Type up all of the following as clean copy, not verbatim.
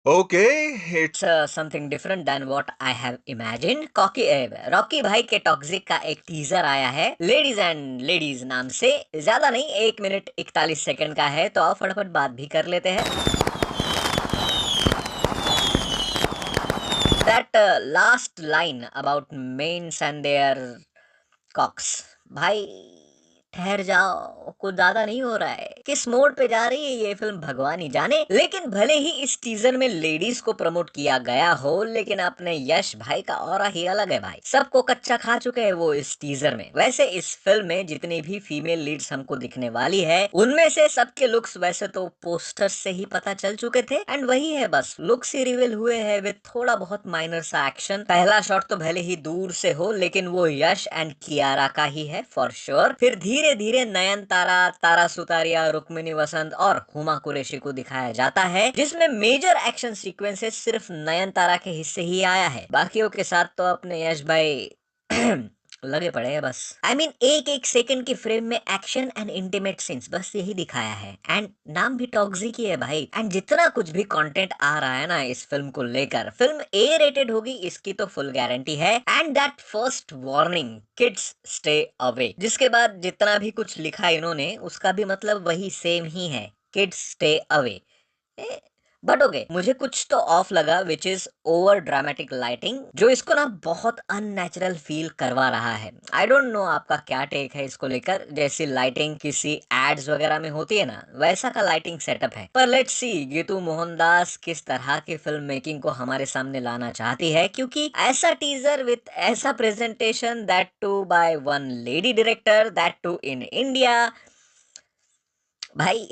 Okay, it's something different than what I have imagined. Rocky भाई के toxic का एक टीजर आया है लेडीज एंड लेडीज नाम से। ज्यादा नहीं, 1 मिनट 41 सेकंड का है, तो आओ फटाफट बात भी कर लेते हैं। That last line about men's and their cocks. भाई ठहर जाओ, कुछ ज्यादा नहीं हो रहा है। किस मोड पे जा रही है ये फिल्म भगवान ही जाने। लेकिन भले ही इस टीजर में लेडीज को प्रमोट किया गया हो, लेकिन अपने यश भाई का ऑरा ही अलग है भाई। सबको कच्चा खा चुके हैं वो इस टीजर में। वैसे इस फिल्म में जितनी भी फीमेल लीड्स हमको दिखने वाली है, उनमें से सबके लुक्स वैसे तो पोस्टर्स से ही पता चल चुके थे, एंड वही है बस लुक्स ही रिवील हुए हैं विद थोड़ा बहुत माइनर सा एक्शन। पहला शॉट तो भले ही दूर से हो, लेकिन वो यश एंड कियारा का ही है फॉर श्योर। फिर धीरे धीरे नयन तारा, तारा सुतारिया, रुक्मिनी वसंत और हुमा कुरैशी को दिखाया जाता है, जिसमें मेजर एक्शन सीक्वेंसेस सिर्फ नयन तारा के हिस्से ही आया है। बाकियों के साथ तो अपने यश भाई लगे पड़े हैं बस। आई मीन एक एक सेकंड की फ्रेम में एक्शन एंड इंटीमेट सीन्स, बस यही दिखाया है। एंड नाम भी टॉक्सिक ही है भाई। एंड जितना कुछ भी कंटेंट आ रहा है ना इस फिल्म को लेकर, फिल्म ए रेटेड होगी इसकी तो फुल गारंटी है। And that first warning, kids stay away, जिसके बाद जितना भी कुछ लिखा इन्होंने उसका भी मतलब वही सेम ही है, kids stay away. But okay, मुझे कुछ तो ऑफ लगा, which is over dramatic lighting, जो इसको ना बहुत अननेचुरल फील करवा रहा है। आई डोंट नो आपका क्या टेक है इसको लेकर। जैसी लाइटिंग किसी एड्स वगैरह में होती है ना, वैसा का लाइटिंग सेटअप है। पर लेट्स सी गीतू मोहनदास किस तरह की फिल्म मेकिंग को हमारे सामने लाना चाहती है, क्योंकि ऐसा टीजर विथ ऐसा presentation, that too by one lady director, that too in India, भाई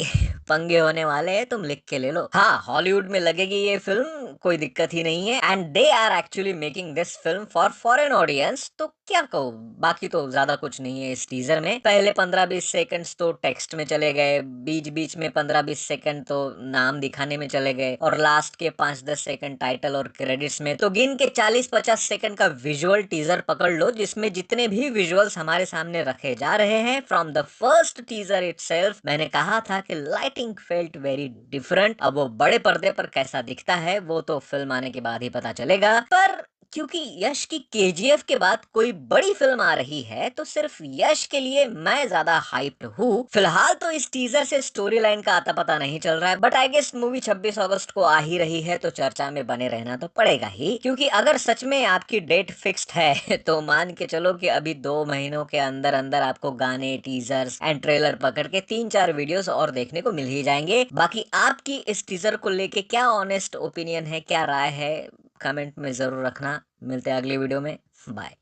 पंगे होने वाले हैं, तुम लिख के ले लो। हाँ, हॉलीवुड में लगेगी ये फिल्म, कोई दिक्कत ही नहीं है। And they are actually making this film for foreign audience, तो क्या कहूँ। बाकी तो ज्यादा कुछ नहीं है इस टीजर में। पहले 15-20 सेकंड्स तो टेक्स्ट में चले गए, बीच बीच में 15-20 सेकंड तो नाम दिखाने में चले गए, और लास्ट के 5-10 सेकंड टाइटल और क्रेडिट्स में। तो गिन के 40-50 सेकंड का विजुअल टीजर पकड़ लो, जिसमें जितने भी विजुअल्स हमारे सामने रखे जा रहे हैं from the first teaser itself. मैंने कहा था कि लाइटिंग फेल्ट वेरी डिफरेंट। अब वो बड़े पर्दे पर कैसा दिखता है वो तो फिल्म आने के बाद ही पता चलेगा। पर क्योंकि यश की केजीएफ के बाद कोई बड़ी फिल्म आ रही है, तो सिर्फ यश के लिए मैं ज्यादा हाइप्ड हूँ। फिलहाल तो इस टीजर से स्टोरी लाइन का आता पता नहीं चल रहा है, बट आई गेस मूवी 26 अगस्त को आ ही रही है, तो चर्चा में बने रहना तो पड़ेगा ही। क्योंकि अगर सच में आपकी डेट फिक्स्ड है तो मान के चलो कि अभी 2 महीनों के अंदर अंदर आपको गाने, टीजर्स एंड ट्रेलर पकड़ के 3-4 वीडियोस और देखने को मिल ही जाएंगे। बाकी आपकी इस टीजर को लेके क्या ऑनेस्ट ओपिनियन है, क्या राय है, कमेंट में जरूर रखना। मिलते हैं अगली वीडियो में। बाय।